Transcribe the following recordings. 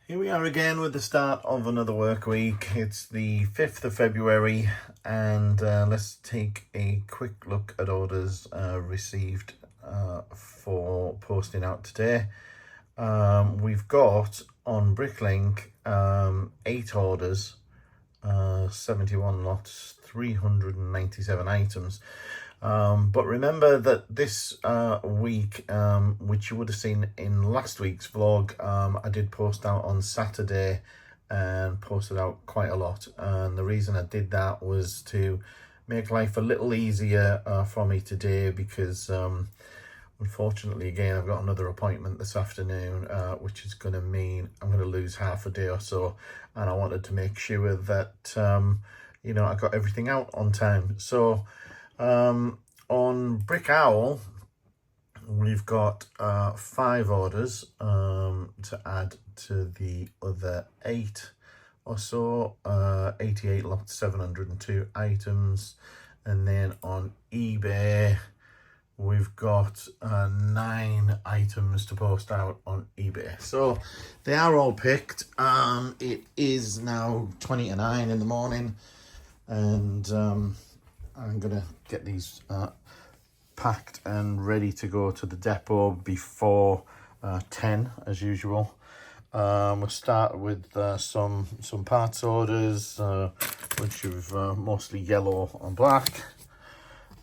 Here we are again with the start of another work week. It's the 5th of February and let's take a quick look at orders received for posting out today. We've got on Bricklink 8 orders, 71 lots, 397 items. But remember that this week, which you would have seen in last week's vlog, I did post out on Saturday and posted out quite a lot. And the reason I did that was to make life a little easier for me today, because unfortunately, again, I've got another appointment this afternoon, which is going to mean I'm going to lose half a day or so. And I wanted to make sure that, you know, I got everything out on time. So on Brick Owl, we've got 5 orders to add to the other 8 or so, 88 lots, 702 items. And then on eBay, we've got 9 items to post out on eBay. So they are all picked. It is now 20 to 9 in the morning, and I'm gonna get these packed and ready to go to the depot before 10 as usual. We'll start with some parts orders, which are mostly yellow and black.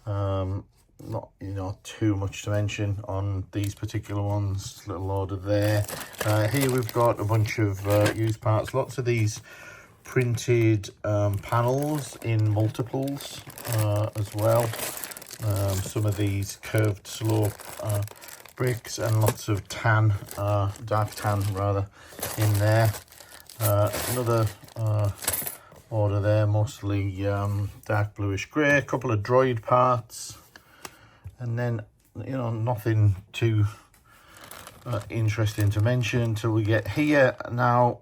Not, you know, too much to mention on these particular ones. Little order there. Here we've got a bunch of used parts, lots of these printed panels in multiples as well. Some of these curved slope bricks, and lots of tan, dark tan rather, in there. Another order there, mostly dark bluish grey. A couple of droid parts, and then, you know, nothing too interesting to mention till we get here. Now,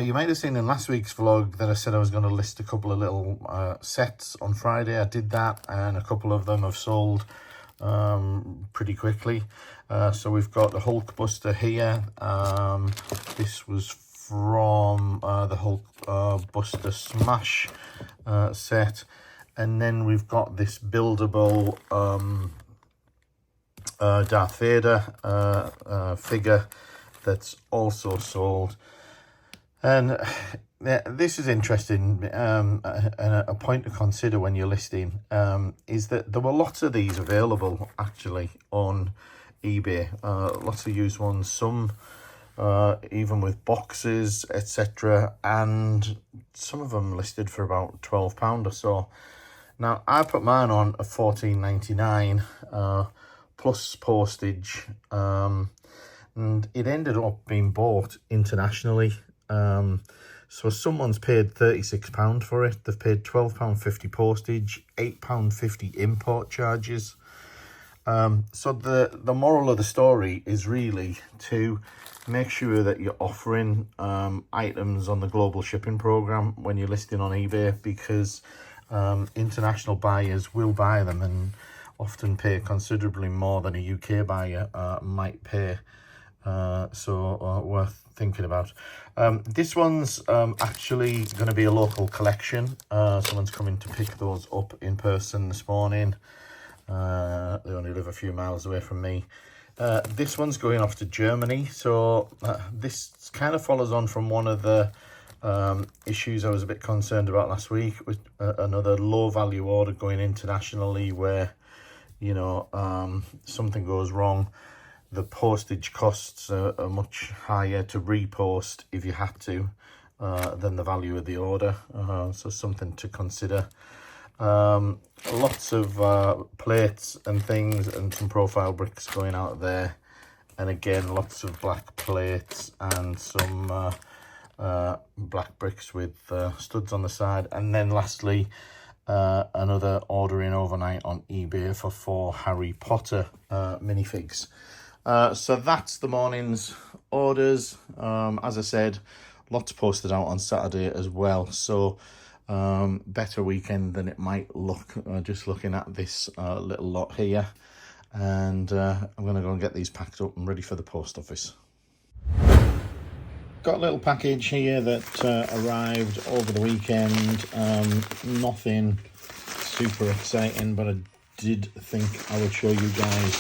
you might have seen in last week's vlog that I said I was going to list a couple of little sets on Friday. I did that, and a couple of them have sold pretty quickly. So we've got the Hulk Buster here. This was from the Hulk Buster Smash set. And then we've got this buildable Darth Vader figure that's also sold. And this is interesting, and a point to consider when you're listing, is that there were lots of these available actually on eBay, lots of used ones, some even with boxes, etc., and some of them listed for about £12 or so. Now, I put mine on at $14.99 plus postage, and it ended up being bought internationally. So someone's paid £36 for it. They've paid £12.50 postage, £8.50 import charges. So the moral of the story is really to make sure that you're offering items on the global shipping program when you're listing on eBay, because international buyers will buy them and often pay considerably more than a UK buyer might pay. So worth thinking about. This one's actually going to be a local collection. Someone's coming to pick those up in person this morning. They only live a few miles away from me. This one's going off to Germany. So this kind of follows on from one of the issues I was a bit concerned about last week, with another low value order going internationally where, you know, something goes wrong. The postage costs are much higher to repost if you had to than the value of the order. So something to consider. Lots of plates and things, and some profile bricks going out there. And again, lots of black plates and some black bricks with studs on the side. And then lastly, another ordering overnight on eBay for 4 Harry Potter minifigs. So that's the morning's orders. As I said, lots posted out on Saturday as well. So better weekend than it might look, just looking at this little lot here. And I'm going to go and get these packed up and ready for the post office. got a little package here that arrived over the weekend. Nothing super exciting, but I did think I would show you guys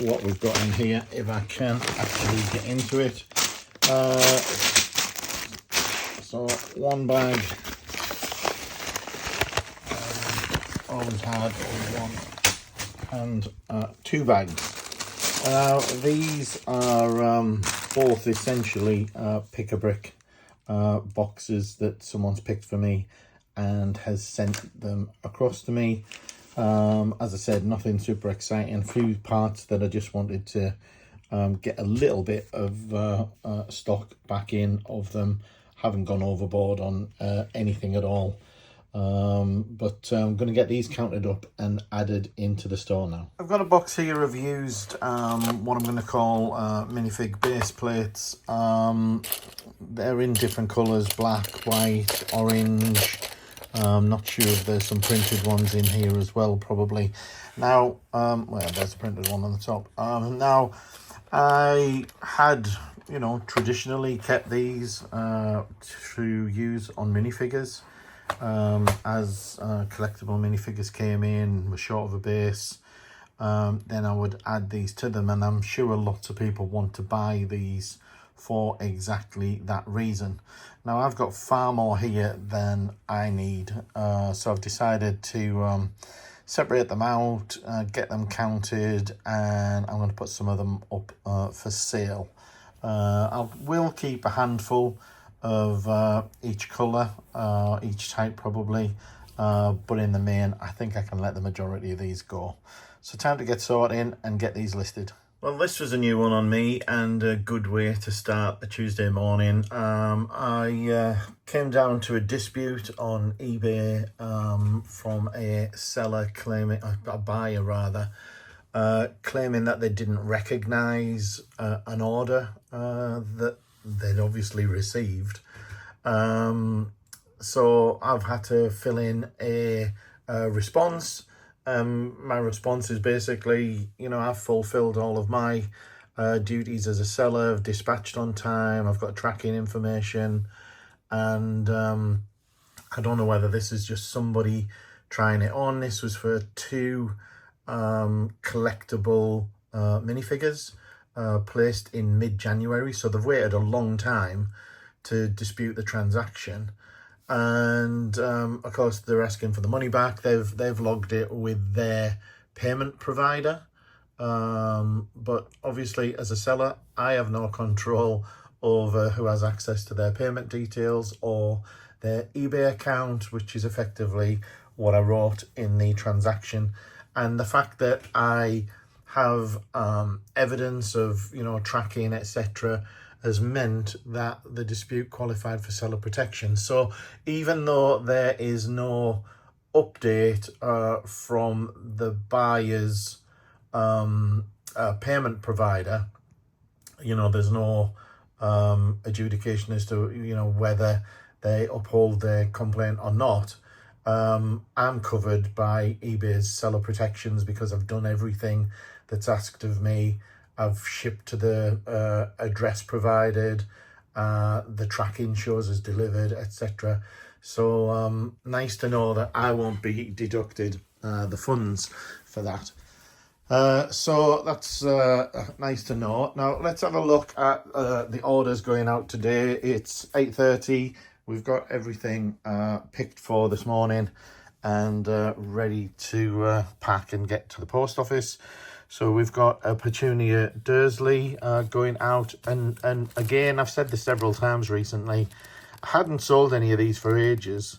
what we've got in here if I can actually get into it. So one bag, always had one, and two bags. These are both essentially pick-a-brick boxes that someone's picked for me and has sent them across to me. As I said, nothing super exciting. A few parts that I just wanted to get a little bit of stock back in of them. Haven't gone overboard on anything at all. But I'm going to get these counted up and added into the store now. I've got a box here of used what I'm going to call minifig base plates. They're in different colours: black, white, orange. I'm not sure if there's some printed ones in here as well, probably. Now, well, there's a printed one on the top. Now, I had, you know, traditionally kept these to use on minifigures. As collectible minifigures came in, were short of a base, then I would add these to them, and I'm sure lots of people want to buy these for exactly that reason. Now, I've got far more here than I need, so I've decided to separate them out, get them counted, and I'm going to put some of them up for sale. I will keep a handful of each colour, each type probably, but in the main I think I can let the majority of these go. So time to get sorted and get these listed. Well, this was a new one on me and a good way to start a Tuesday morning. I came down to a dispute on eBay from a seller claiming, a buyer rather, claiming that they didn't recognise an order that they'd obviously received. So I've had to fill in a response. My response is basically, you know, I've fulfilled all of my duties as a seller. I've dispatched on time, I've got tracking information, and I don't know whether this is just somebody trying it on. This was for two collectible minifigures placed in mid-January, so they've waited a long time to dispute the transaction, and of course they're asking for the money back. They've logged it with their payment provider, but obviously as a seller I have no control over who has access to their payment details or their eBay account, which is effectively what I wrote in the transaction. And the fact that I have evidence of, you know, tracking, etc., has meant that the dispute qualified for seller protection. So even though there is no update from the buyer's payment provider, you know, there's no adjudication as to, you know, whether they uphold their complaint or not, I'm covered by eBay's seller protections because I've done everything that's asked of me. I've shipped to the address provided, the tracking shows as delivered, etc. So nice to know that I won't be deducted the funds for that. So that's nice to know. Now let's have a look at the orders going out today. It's 8:30. We've got everything picked for this morning and ready to pack and get to the post office. So we've got a Petunia Dursley going out, and again, I've said this several times recently, I hadn't sold any of these for ages,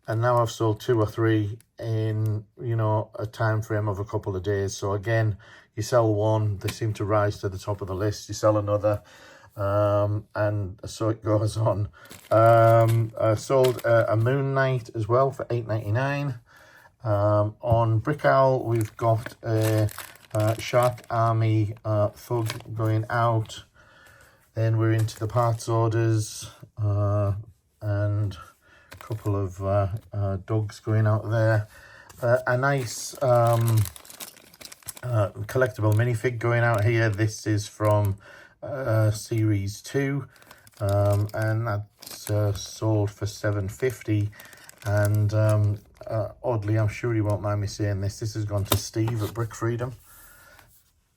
and now I've sold 2 or 3 in, you know, a time frame of a couple of days. So again, you sell one, they seem to rise to the top of the list, you sell another, and so it goes on. I sold a Moon Knight as well for $8.99. On Brick Owl, we've got a Shark Army Thug going out. Then we're into the parts orders, and a couple of dogs going out there. A nice collectible minifig going out here. This is from Series 2. and that's sold for $7.50. And oddly, I'm sure he won't mind me saying this has gone to Steve at Brick Freedom.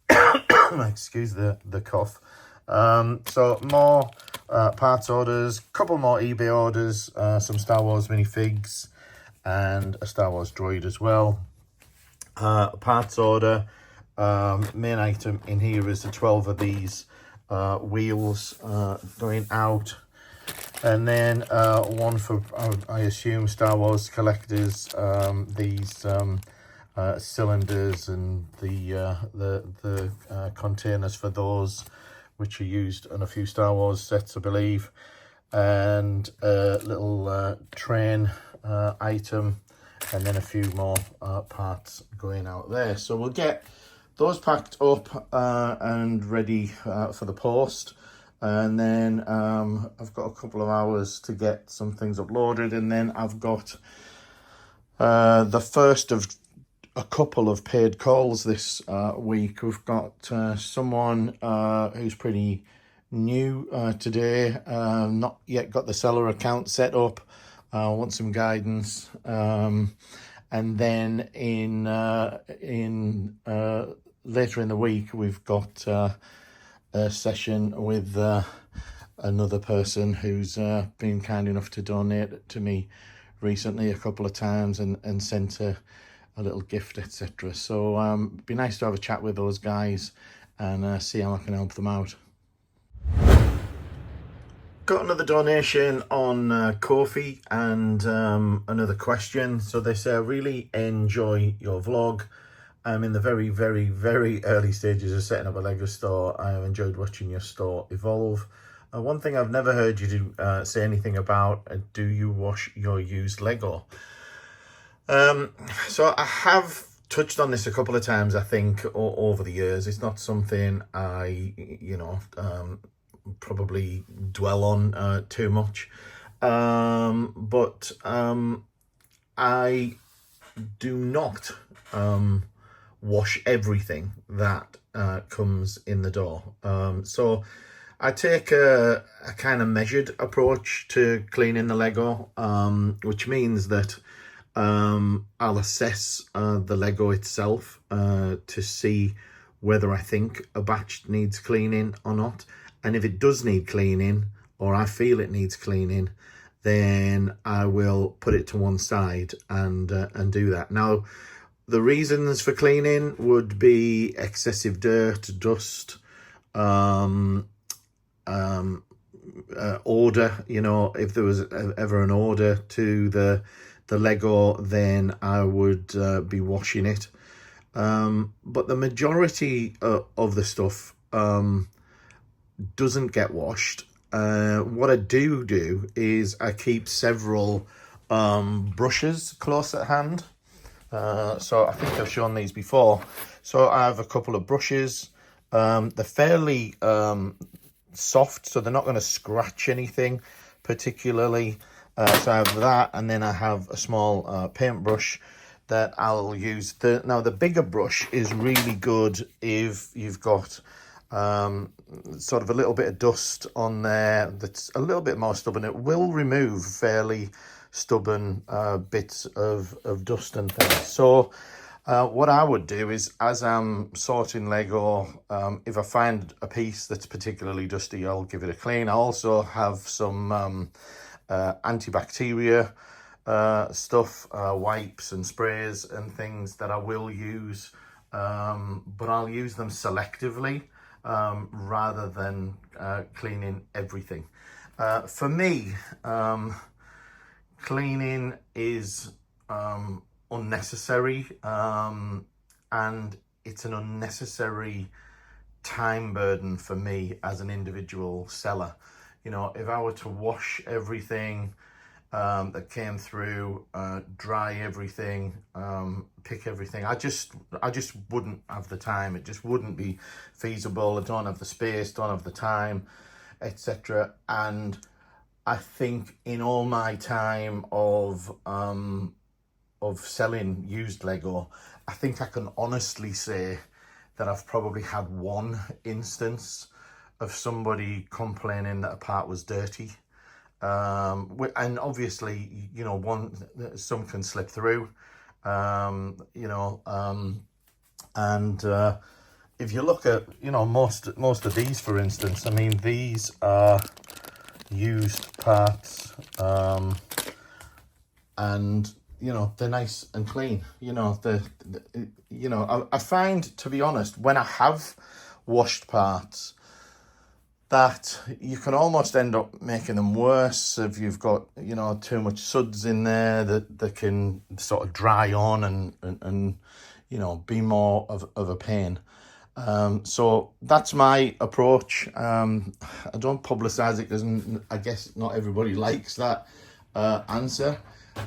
Excuse the cough. So more parts orders, couple more eBay orders, some Star Wars minifigs, and a Star Wars droid as well. Parts order, main item in here is the 12 of these wheels going out, and then one for I assume Star Wars collectors, these cylinders and the containers for those, which are used on a few Star Wars sets, I believe, and a little train item, and then a few more parts going out there. So we'll get those packed up and ready for the post, and then I've got a couple of hours to get some things uploaded, and then I've got the first of a couple of paid calls this week. We've got someone who's pretty new today, not yet got the seller account set up, want some guidance, and then in later in the week we've got a session with another person who's been kind enough to donate to me recently a couple of times and sent a little gift, etc. So it'd be nice to have a chat with those guys and see how I can help them out. Got another donation on Ko-fi and another question. So they say, I really enjoy your vlog. I'm in the very, very, very early stages of setting up a Lego store. I have enjoyed watching your store evolve. One thing I've never heard you do, say anything about, do you wash your used Lego? So I have touched on this a couple of times, I think, over the years. It's not something I, probably dwell on too much. But I do not wash everything that comes in the door. So I take a kind of measured approach to cleaning the Lego, which means that I'll assess the Lego itself to see whether I think a batch needs cleaning or not. And if it does need cleaning, or I feel it needs cleaning, then I will put it to one side and do that. Now, the reasons for cleaning would be excessive dirt, dust, order. If there was ever an order to the Lego, then I would be washing it. But the majority of the stuff doesn't get washed. What I do is I keep several brushes close at hand. So I think I've shown these before. So I have a couple of brushes. They're fairly soft, so they're not going to scratch anything particularly. So I have that, and then I have a small paintbrush that I'll use. Now the bigger brush is really good if you've got sort of a little bit of dust on there that's a little bit more stubborn. It will remove fairly stubborn bits of dust and things. So what I would do is, as I'm sorting Lego, if I find a piece that's particularly dusty, I'll give it a clean. I also have some antibacteria stuff, wipes and sprays and things that I will use, but I'll use them selectively rather than cleaning everything. For me, cleaning is unnecessary, and it's an unnecessary time burden for me as an individual seller. If I were to wash everything that came through, dry everything, pick everything, I just wouldn't have the time. It just wouldn't be feasible. I don't have the space, don't have the time, etc. And I think in all my time of selling used Lego, I think I can honestly say that I've probably had one instance of somebody complaining that a part was dirty. And obviously, you know, some can slip through, you know, and if you look at, you know, most of these, for instance, I mean, these are used parts, and you know, they're nice and clean. You know, you know, I find, to be honest, when I have washed parts, that you can almost end up making them worse if you've got, you know, too much suds in there that can sort of dry on and you know, be more of a pain. So that's my approach. I don't publicize it because I guess not everybody likes that answer,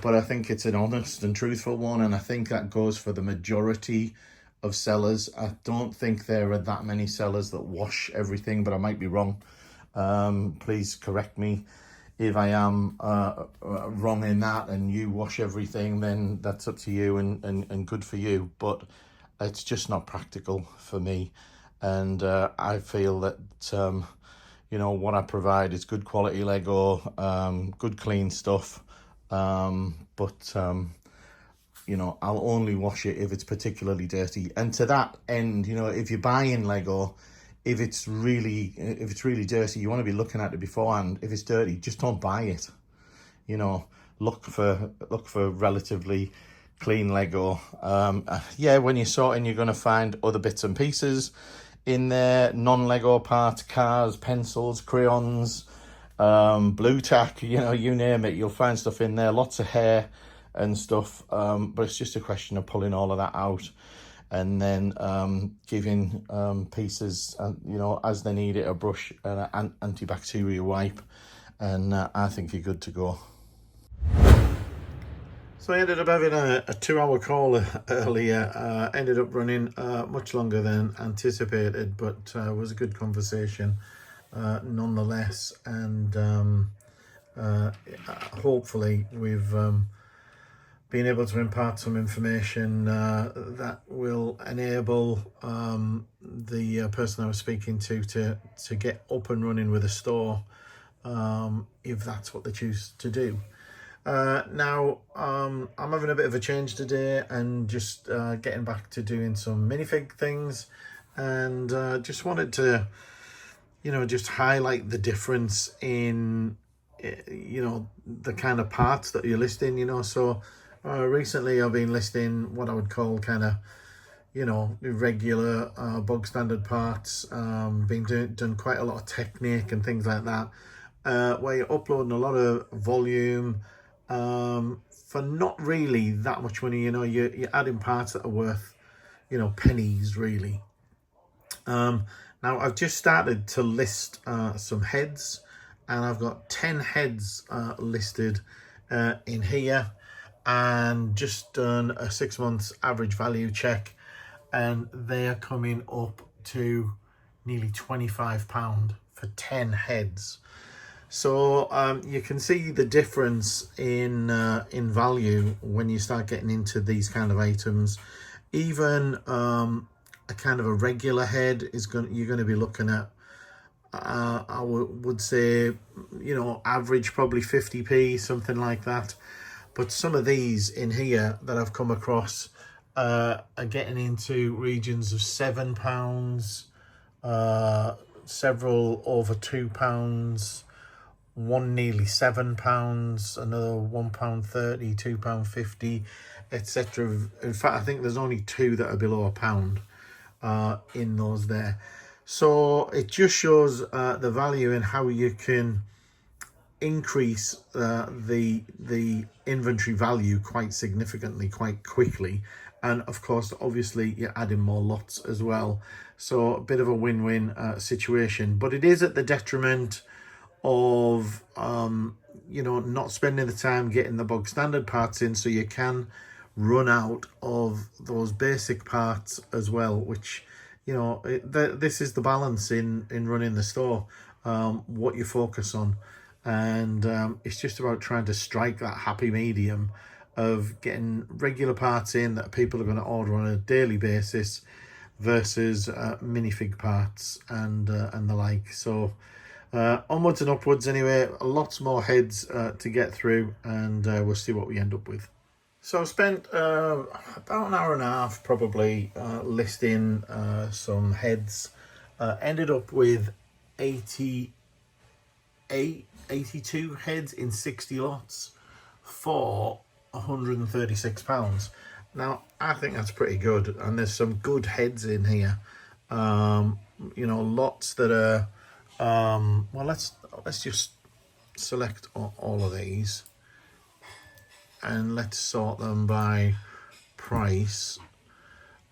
but I think it's an honest and truthful one, and I think that goes for the majority of sellers. I don't think there are that many sellers that wash everything, but I might be wrong. Please correct me if I am wrong in that, and you wash everything, then that's up to you and good for you, but it's just not practical for me. And I feel that you know, what I provide is good quality Lego, good clean stuff, but you know, I'll only wash it if it's particularly dirty. And to that end, you know, if you're buying Lego, if it's really dirty, you want to be looking at it beforehand. If it's dirty, just don't buy it. You know, look for relatively clean Lego. Yeah, when you're sorting, you're going to find other bits and pieces in there, non-Lego parts, cars, pencils, crayons, blue tack, you know, you name it, you'll find stuff in there, lots of hair and stuff, but it's just a question of pulling all of that out and then giving pieces, you know, as they need it, a brush and an antibacterial wipe, and I think you're good to go. So I ended up having a 2-hour call earlier, ended up running much longer than anticipated, but it was a good conversation nonetheless, and hopefully we've been able to impart some information that will enable the person I was speaking to get up and running with a store, if that's what they choose to do. Now, I'm having a bit of a change today and just getting back to doing some minifig things, and just wanted to, you know, just highlight the difference in, you know, the kind of parts that you're listing, you know. So recently I've been listing what I would call kind of, you know, regular bog standard parts, been done quite a lot of technique and things like that, where you're uploading a lot of volume for not really that much money. You know, you're adding parts that are worth, you know, pennies really. Now I've just started to list some heads, and I've got 10 heads listed in here, and just done a 6 months average value check, and they are coming up to nearly £25 for 10 heads. So you can see the difference in value when you start getting into these kind of items. Even a kind of a regular head you're going to be looking at, I would say, you know, average probably 50p, something like that. But some of these in here that I've come across are getting into regions of £7, several over £2, one nearly £7, another £1.30, £2.50, etc. In fact, I think there's only 2 that are below £1 in those there. So it just shows the value in how you can increase the inventory value quite significantly, quite quickly, and of course, obviously, you're adding more lots as well. So a bit of a win-win situation, but it is at the detriment of you know, not spending the time getting the bog standard parts in, so you can run out of those basic parts as well, which, you know, this is the balance in running the store, what you focus on, and it's just about trying to strike that happy medium of getting regular parts in that people are going to order on a daily basis, versus minifig parts and the like. So onwards and upwards anyway, lots more heads to get through, and we'll see what we end up with. So I spent about an hour and a half probably listing some heads. Ended up with 82 heads in 60 lots for £136. Now I think that's pretty good, and there's some good heads in here. You know, lots that are well, let's just select all of these and let's sort them by price.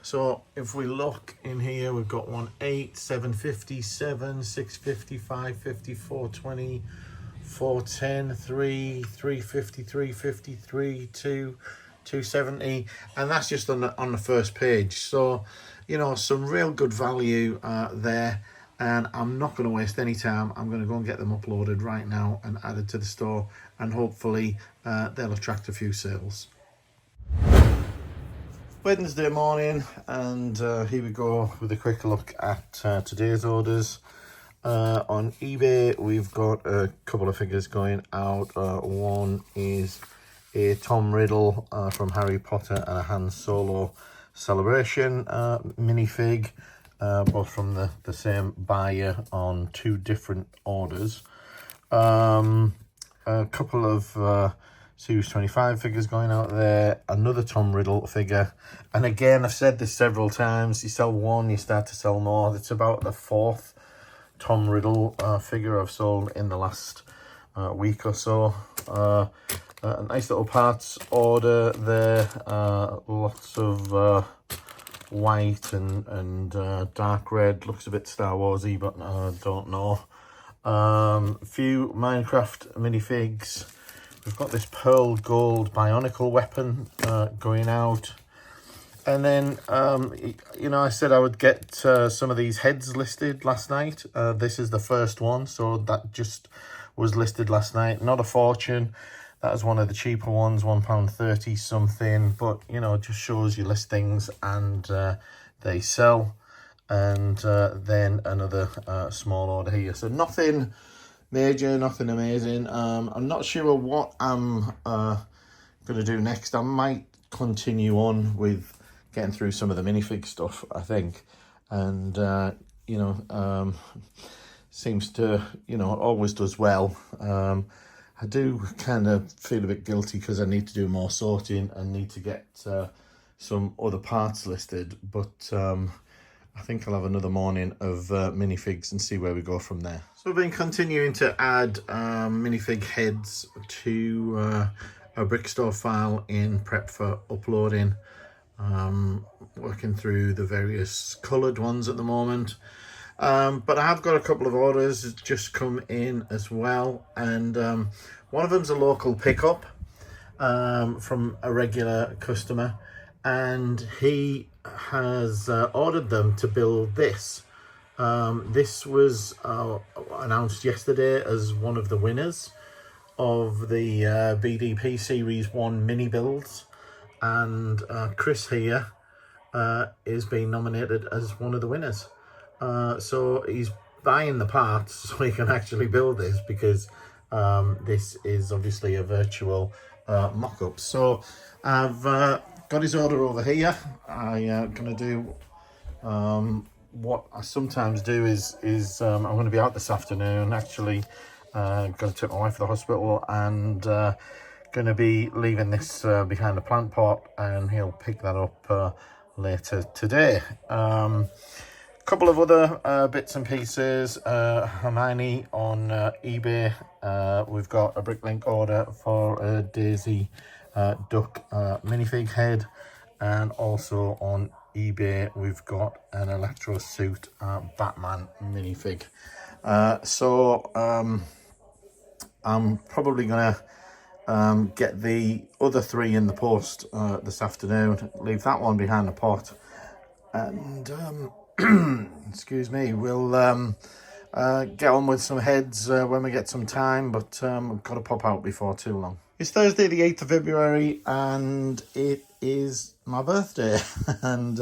So if we look in here, we've got 1, 8, 750, 7, 650, 550, 420, 410, 3, 350, 350, 2, 270, and that's just on the first page. So, you know, some real good value there, and I'm not going to waste any time. I'm going to go and get them uploaded right now and added to the store, and hopefully they'll attract a few sales. Wednesday morning, and here we go with a quick look at today's orders. On eBay, we've got a couple of figures going out. One is a Tom Riddle from Harry Potter and a Han Solo Celebration minifig, both from the same buyer on 2 different orders. A couple of Series 25 figures going out there, another Tom Riddle figure, and again, I've said this several times, you sell one, you start to sell more. It's about the 4th Tom Riddle figure I've sold in the last week or so. A nice little parts order there, lots of white and dark red, looks a bit Star Warsy, but I don't know. A few Minecraft minifigs. We've got this pearl gold bionicle weapon going out. And then, you know, I said I would get some of these heads listed last night. This is the first one, so that just was listed last night. Not a fortune. That was one of the cheaper ones, £1.30 something. But, you know, it just shows you list things and they sell. And then another small order here. So nothing major, nothing amazing. I'm not sure what I'm going to do next. I might continue on with getting through some of the minifig stuff, I think. And, you know, seems to, you know, always does well. I do kind of feel a bit guilty because I need to do more sorting and need to get some other parts listed. But I think I'll have another morning of minifigs and see where we go from there. So I've been continuing to add minifig heads to a Brickstore file in prep for uploading. Working through the various coloured ones at the moment. But I have got a couple of orders just come in as well. And one of them's a local pickup from a regular customer. And he has ordered them to build this. This was announced yesterday as one of the winners of the BDP Series 1 mini builds, and Chris here is being nominated as one of the winners. So he's buying the parts so he can actually build this, because this is obviously a virtual mock-up. So I've got his order over here. I'm going to do what I sometimes do is I'm going to be out this afternoon, actually. Got to take my wife to the hospital, and going to be leaving this behind the plant pot, and he'll pick that up later today. Couple of other bits and pieces. Hermione on eBay. We've got a Bricklink order for a Daisy Duck minifig head, and also on eBay we've got an Electro Suit Batman minifig. So I'm probably gonna get the other 3 in the post this afternoon, leave that one behind the pot, and excuse me, we'll get on with some heads when we get some time, but I've got to pop out before too long. It's Thursday the 8th of February, and it is my birthday. And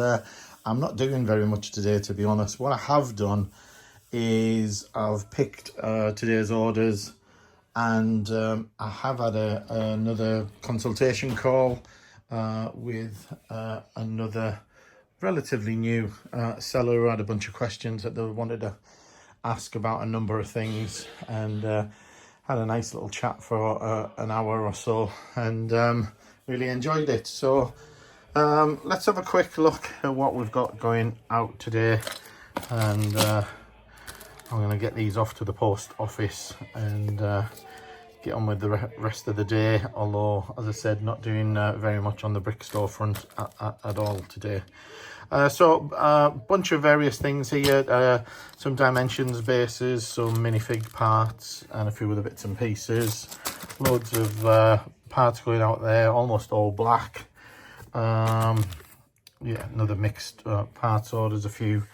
I'm not doing very much today, to be honest. What I have done is I've picked today's orders, and I have had another consultation call with another relatively new seller who had a bunch of questions that they wanted to ask about a number of things, and had a nice little chat for an hour or so, and really enjoyed it. So let's have a quick look at what we've got going out today, and I'm going to get these off to the post office and get on with the rest of the day, although, as I said, not doing very much on the brick store front at all today. So a bunch of various things here, some dimensions bases, some minifig parts, and a few other bits and pieces. Loads of parts going out there, almost all black. Yeah, another mixed parts orders, a few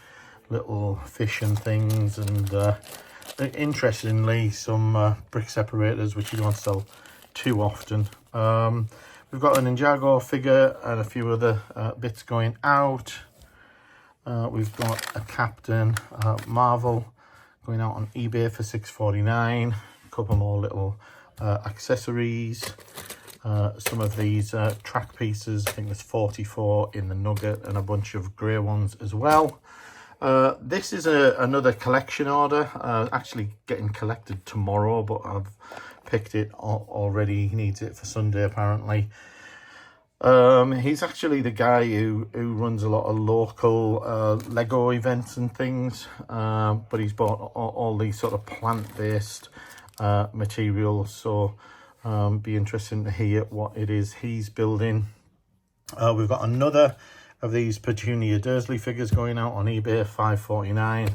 little fish and things, and interestingly some brick separators, which you don't sell too often. We've got an Ninjago figure and a few other bits going out. We've got a Captain Marvel going out on eBay for $6.49. A couple more little accessories. Some of these track pieces, I think there's 44 in the nugget, and a bunch of grey ones as well. This is another collection order, actually getting collected tomorrow, but I've picked it already. He needs it for Sunday apparently. He's actually the guy who runs a lot of local Lego events and things, but he's bought all these sort of plant-based materials, so be interesting to hear what it is he's building. We've got another of these Petunia Dursley figures going out on eBay, $5.49,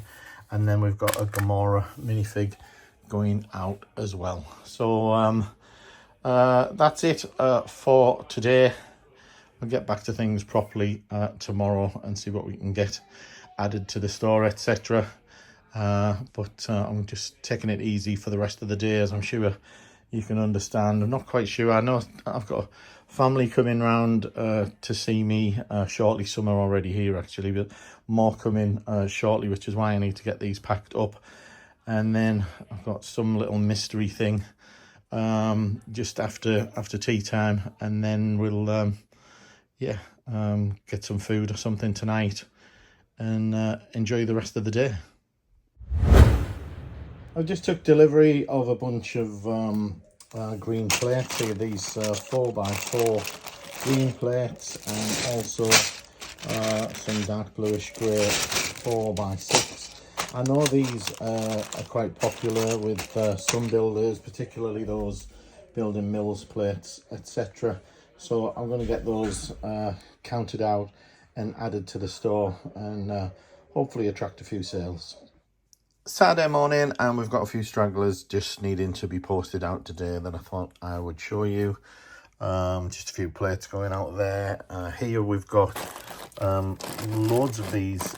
and then we've got a Gamora minifig going out as well. So that's it for today. We'll get back to things properly tomorrow and see what we can get added to the store, etc. But I'm just taking it easy for the rest of the day, as I'm sure you can understand. I'm not quite sure. I know I've got family coming round to see me shortly. Some are already here actually, but more coming shortly, which is why I need to get these packed up. And then I've got some little mystery thing just after tea time, and then we'll get some food or something tonight and enjoy the rest of the day. I just took delivery of a bunch of green plates here, these 4x4 green plates, and also some dark bluish grey 4x6. I know these are quite popular with some builders, particularly those building mills plates, etc. So I'm going to get those counted out and added to the store, and hopefully attract a few sales. Saturday morning, and we've got a few stragglers just needing to be posted out today that I thought I would show you. Just a few plates going out there. Here we've got loads of these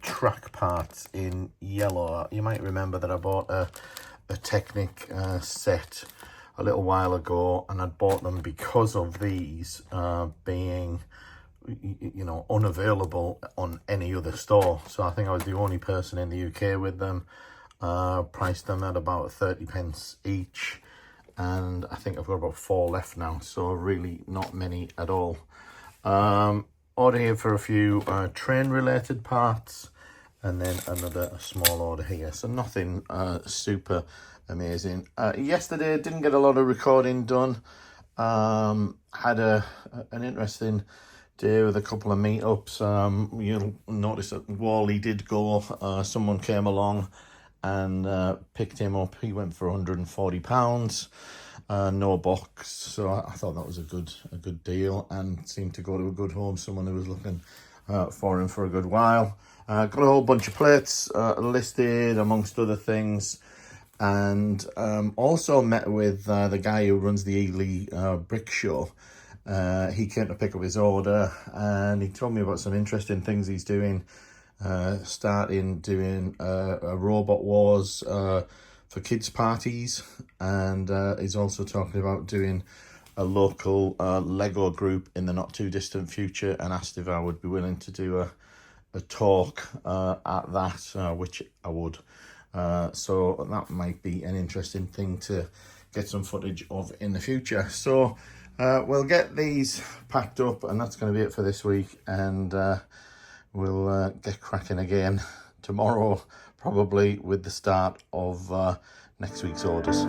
track parts in yellow. You might remember that I bought a Technic set a little while ago, and I'd bought them because of these being, you know, unavailable on any other store. So I think I was the only person in the UK with them. Priced them at about 30 pence each, and I think I've got about 4 left now, so really not many at all. Order here for a few train related parts, and then a small order here, so nothing super amazing. Yesterday didn't get a lot of recording done. Had an interesting day with a couple of meetups. You'll notice that Wally did go. Someone came along and picked him up. He went for £140, no box. So I thought that was a good deal, and seemed to go to a good home. Someone who was looking for him for a good while. Got a whole bunch of plates listed amongst other things, and also met with the guy who runs the Ely Brick Show. He came to pick up his order, and he told me about some interesting things he's doing, starting doing a Robot Wars for kids parties, and he's also talking about doing a local Lego group in the not too distant future, and asked if I would be willing to do a talk at that, which I would. So that might be an interesting thing to get some footage of in the future. So we'll get these packed up, and that's going to be it for this week, and we'll get cracking again tomorrow, probably with the start of next week's orders.